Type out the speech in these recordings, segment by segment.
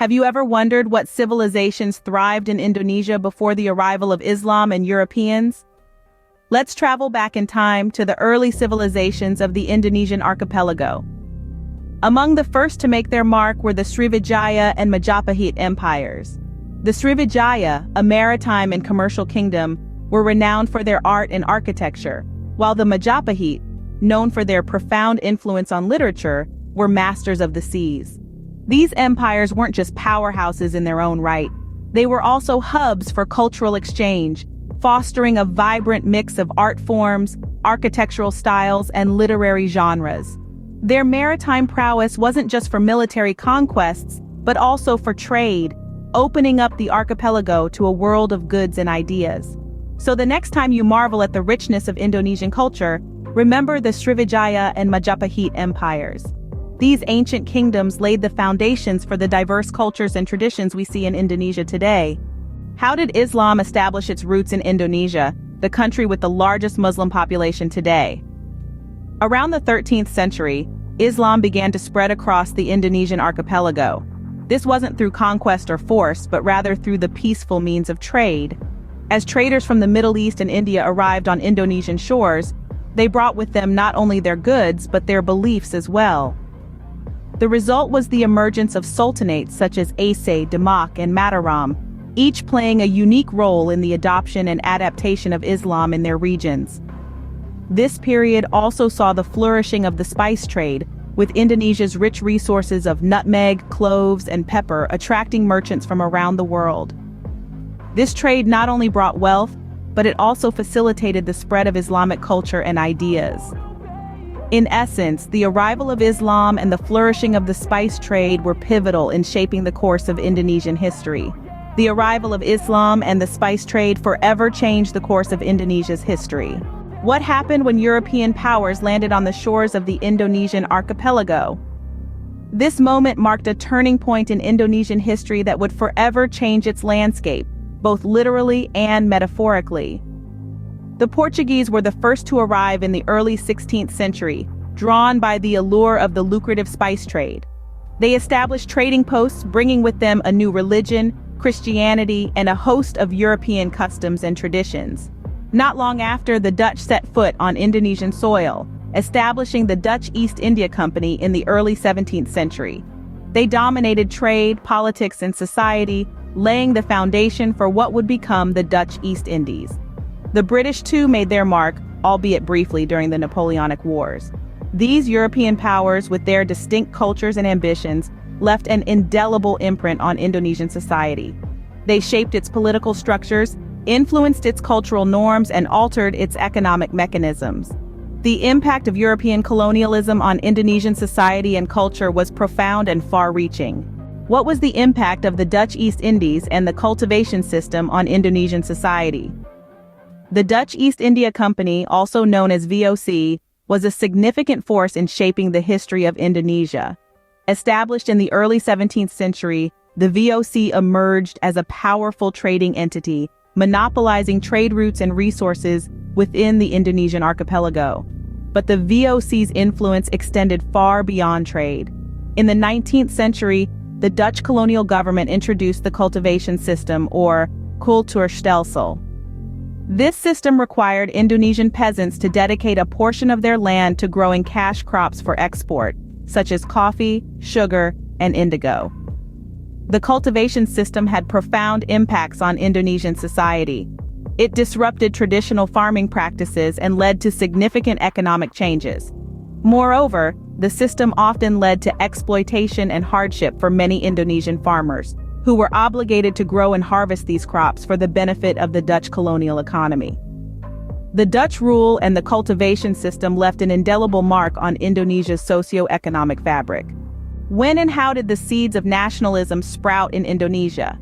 Have you ever wondered what civilizations thrived in Indonesia before the arrival of Islam and Europeans? Let's travel back in time to the early civilizations of the Indonesian archipelago. Among the first to make their mark were the Srivijaya and Majapahit empires. The Srivijaya, a maritime and commercial kingdom, were renowned for their art and architecture, while the Majapahit, known for their profound influence on literature, were masters of the seas. These empires weren't just powerhouses in their own right. They were also hubs for cultural exchange, fostering a vibrant mix of art forms, architectural styles, and literary genres. Their maritime prowess wasn't just for military conquests, but also for trade, opening up the archipelago to a world of goods and ideas. So the next time you marvel at the richness of Indonesian culture, remember the Srivijaya and Majapahit empires. These ancient kingdoms laid the foundations for the diverse cultures and traditions we see in Indonesia today. How did Islam establish its roots in Indonesia, the country with the largest Muslim population today? Around the 13th century, Islam began to spread across the Indonesian archipelago. This wasn't through conquest or force, but rather through the peaceful means of trade. As traders from the Middle East and India arrived on Indonesian shores, they brought with them not only their goods, but their beliefs as well. The result was the emergence of sultanates such as Aceh, Demak, and Mataram, each playing a unique role in the adoption and adaptation of Islam in their regions. This period also saw the flourishing of the spice trade, with Indonesia's rich resources of nutmeg, cloves, and pepper attracting merchants from around the world. This trade not only brought wealth, but it also facilitated the spread of Islamic culture and ideas. In essence, the arrival of Islam and the flourishing of the spice trade were pivotal in shaping the course of Indonesian history. The arrival of Islam and the spice trade forever changed the course of Indonesia's history. What happened when European powers landed on the shores of the Indonesian archipelago? This moment marked a turning point in Indonesian history that would forever change its landscape, both literally and metaphorically. The Portuguese were the first to arrive in the early 16th century, drawn by the allure of the lucrative spice trade. They established trading posts, bringing with them a new religion, Christianity, and a host of European customs and traditions. Not long after, the Dutch set foot on Indonesian soil, establishing the Dutch East India Company in the early 17th century. They dominated trade, politics, and society, laying the foundation for what would become the Dutch East Indies. The British too made their mark, albeit briefly, during the Napoleonic Wars. These European powers, with their distinct cultures and ambitions, left an indelible imprint on Indonesian society. They shaped its political structures, influenced its cultural norms, and altered its economic mechanisms. The impact of European colonialism on Indonesian society and culture was profound and far-reaching. What was the impact of the Dutch East Indies and the cultivation system on Indonesian society? The Dutch East India Company, also known as VOC, was a significant force in shaping the history of Indonesia. Established in the early 17th century, the VOC emerged as a powerful trading entity, monopolizing trade routes and resources within the Indonesian archipelago. But the VOC's influence extended far beyond trade. In the 19th century, the Dutch colonial government introduced the cultivation system, or cultuurstelsel. This system required Indonesian peasants to dedicate a portion of their land to growing cash crops for export, such as coffee, sugar, and indigo. The cultivation system had profound impacts on Indonesian society. It disrupted traditional farming practices and led to significant economic changes. Moreover, the system often led to exploitation and hardship for many Indonesian farmers, who were obligated to grow and harvest these crops for the benefit of the Dutch colonial economy. The Dutch rule and the cultivation system left an indelible mark on Indonesia's socio-economic fabric. When and how did the seeds of nationalism sprout in Indonesia?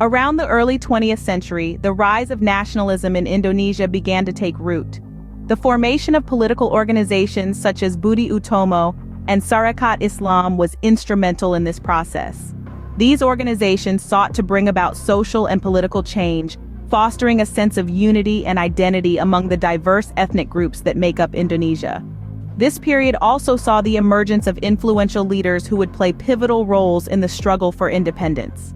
Around the early 20th century, the rise of nationalism in Indonesia began to take root. The formation of political organizations such as Budi Utomo and Sarekat Islam was instrumental in this process. These organizations sought to bring about social and political change, fostering a sense of unity and identity among the diverse ethnic groups that make up Indonesia. This period also saw the emergence of influential leaders who would play pivotal roles in the struggle for independence.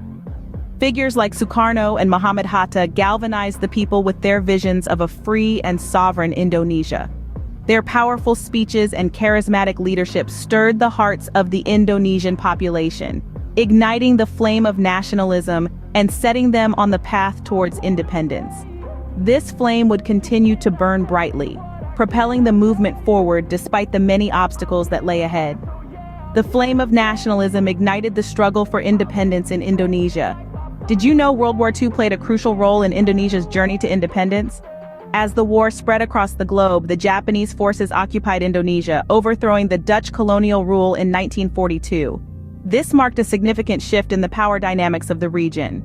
Figures like Sukarno and Muhammad Hatta galvanized the people with their visions of a free and sovereign Indonesia. Their powerful speeches and charismatic leadership stirred the hearts of the Indonesian population, igniting the flame of nationalism and setting them on the path towards independence. This flame would continue to burn brightly, propelling the movement forward despite the many obstacles that lay ahead. The flame of nationalism ignited the struggle for independence in Indonesia. Did you know World War II played a crucial role in Indonesia's journey to independence? As the war spread across the globe, the Japanese forces occupied Indonesia, overthrowing the Dutch colonial rule in 1942. This marked a significant shift in the power dynamics of the region.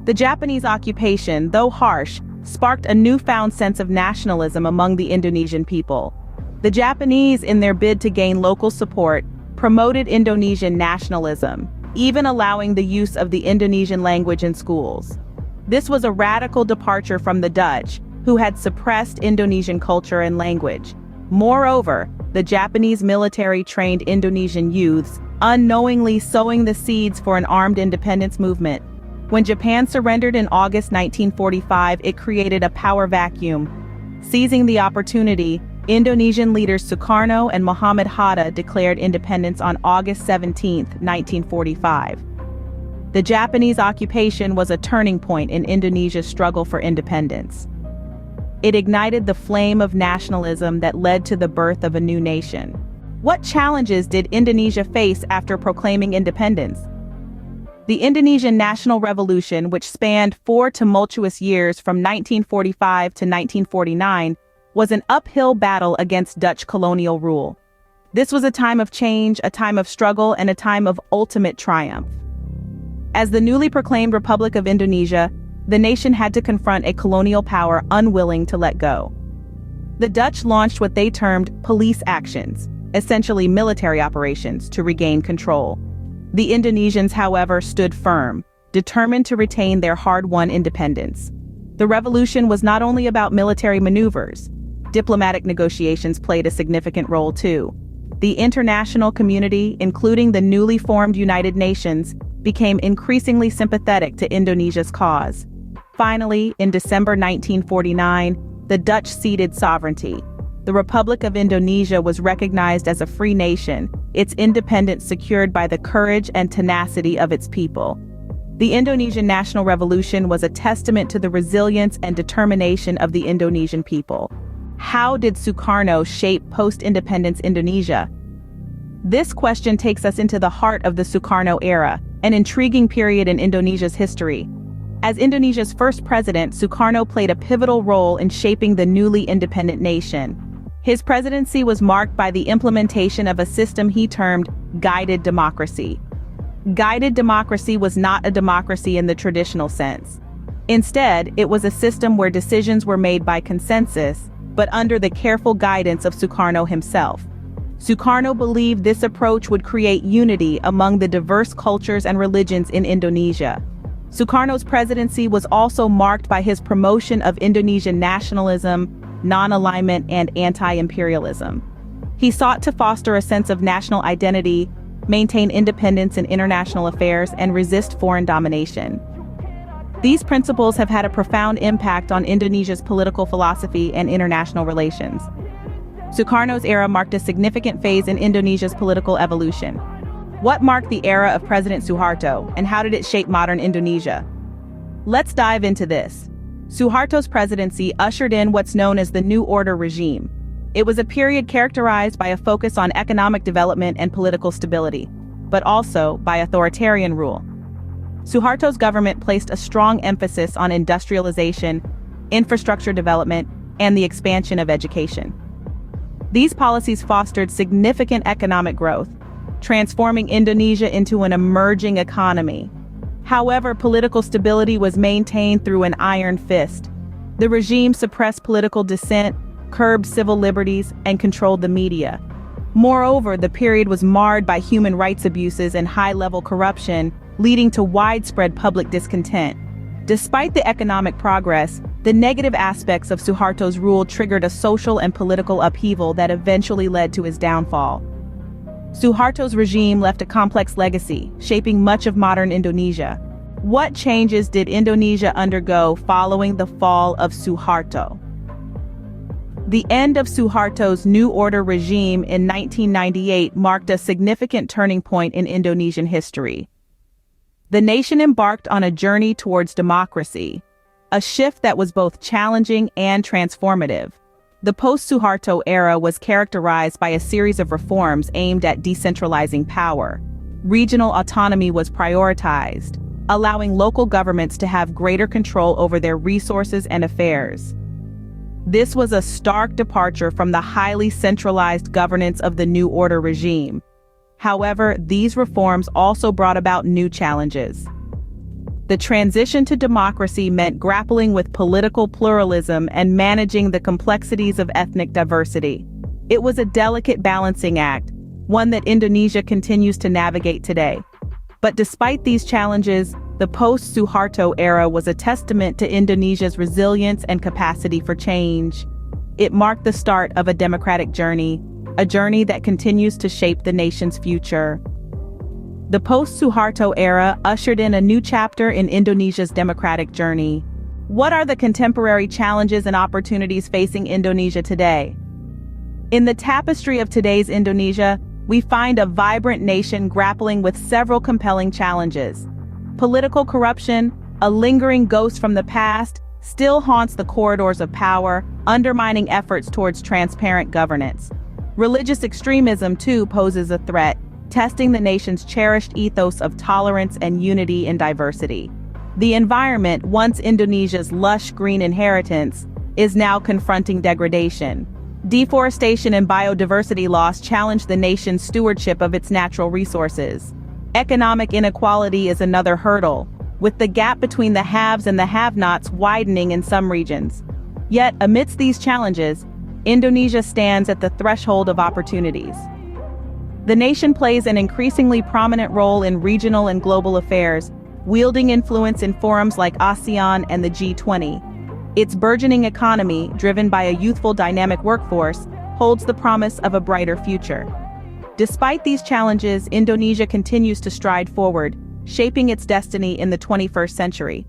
The Japanese occupation, though harsh, sparked a newfound sense of nationalism among the Indonesian people. The Japanese, in their bid to gain local support, promoted Indonesian nationalism, even allowing the use of the Indonesian language in schools. This was a radical departure from the Dutch, who had suppressed Indonesian culture and language. Moreover, the Japanese military trained Indonesian youths, unknowingly sowing the seeds for an armed independence movement. When Japan surrendered in August 1945, it created a power vacuum. Seizing the opportunity, Indonesian leaders Sukarno and Muhammad Hatta declared independence on August 17, 1945. The Japanese occupation was a turning point in Indonesia's struggle for independence. It ignited the flame of nationalism that led to the birth of a new nation. What challenges did Indonesia face after proclaiming independence? The Indonesian National Revolution, which spanned 4 tumultuous years from 1945 to 1949, was an uphill battle against Dutch colonial rule. This was a time of change, a time of struggle, and a time of ultimate triumph. As the newly proclaimed Republic of Indonesia, the nation had to confront a colonial power unwilling to let go. The Dutch launched what they termed police actions, essentially military operations, to regain control. The Indonesians, however, stood firm, determined to retain their hard-won independence. The revolution was not only about military maneuvers. Diplomatic negotiations played a significant role too. The international community, including the newly formed United Nations, became increasingly sympathetic to Indonesia's cause. Finally, in December 1949, the Dutch ceded sovereignty. The Republic of Indonesia was recognized as a free nation, its independence secured by the courage and tenacity of its people. The Indonesian National Revolution was a testament to the resilience and determination of the Indonesian people. How did Sukarno shape post-independence Indonesia? This question takes us into the heart of the Sukarno era, an intriguing period in Indonesia's history. As Indonesia's first president, Sukarno played a pivotal role in shaping the newly independent nation. His presidency was marked by the implementation of a system he termed guided democracy. Guided democracy was not a democracy in the traditional sense. Instead, it was a system where decisions were made by consensus, but under the careful guidance of Sukarno himself. Sukarno believed this approach would create unity among the diverse cultures and religions in Indonesia. Sukarno's presidency was also marked by his promotion of Indonesian nationalism, non-alignment, and anti-imperialism. He sought to foster a sense of national identity, maintain independence in international affairs, and resist foreign domination. These principles have had a profound impact on Indonesia's political philosophy and international relations. Sukarno's era marked a significant phase in Indonesia's political evolution. What marked the era of President Suharto, and how did it shape modern Indonesia? Let's dive into this. Suharto's presidency ushered in what's known as the New Order regime. It was a period characterized by a focus on economic development and political stability, but also by authoritarian rule. Suharto's government placed a strong emphasis on industrialization, infrastructure development, and the expansion of education. These policies fostered significant economic growth, transforming Indonesia into an emerging economy. However, political stability was maintained through an iron fist. The regime suppressed political dissent, curbed civil liberties, and controlled the media. Moreover, the period was marred by human rights abuses and high-level corruption, leading to widespread public discontent. Despite the economic progress, The negative aspects of Suharto's rule triggered a social and political upheaval that eventually led to his downfall. Suharto's regime left a complex legacy, shaping much of modern Indonesia. What changes did Indonesia undergo following the fall of Suharto? The end of Suharto's New Order regime in 1998 marked a significant turning point in Indonesian history. The nation embarked on a journey towards democracy, a shift that was both challenging and transformative. The post-Suharto era was characterized by a series of reforms aimed at decentralizing power. Regional autonomy was prioritized, allowing local governments to have greater control over their resources and affairs. This was a stark departure from the highly centralized governance of the New Order regime. However, these reforms also brought about new challenges. The transition to democracy meant grappling with political pluralism and managing the complexities of ethnic diversity. It was a delicate balancing act, one that Indonesia continues to navigate today. But despite these challenges, the post-Suharto era was a testament to Indonesia's resilience and capacity for change. It marked the start of a democratic journey, a journey that continues to shape the nation's future. The post-Suharto era ushered in a new chapter in Indonesia's democratic journey. What are the contemporary challenges and opportunities facing Indonesia today? In the tapestry of today's Indonesia, we find a vibrant nation grappling with several compelling challenges. Political corruption, a lingering ghost from the past, still haunts the corridors of power, undermining efforts towards transparent governance. Religious extremism, too, poses a threat, testing the nation's cherished ethos of tolerance and unity in diversity. The environment, once Indonesia's lush green inheritance, is now confronting degradation. Deforestation and biodiversity loss challenge the nation's stewardship of its natural resources. Economic inequality is another hurdle, with the gap between the haves and the have-nots widening in some regions. Yet, amidst these challenges, Indonesia stands at the threshold of opportunities. The nation plays an increasingly prominent role in regional and global affairs, wielding influence in forums like ASEAN and the G20. Its burgeoning economy, driven by a youthful, dynamic workforce, holds the promise of a brighter future. Despite these challenges, Indonesia continues to stride forward, shaping its destiny in the 21st century.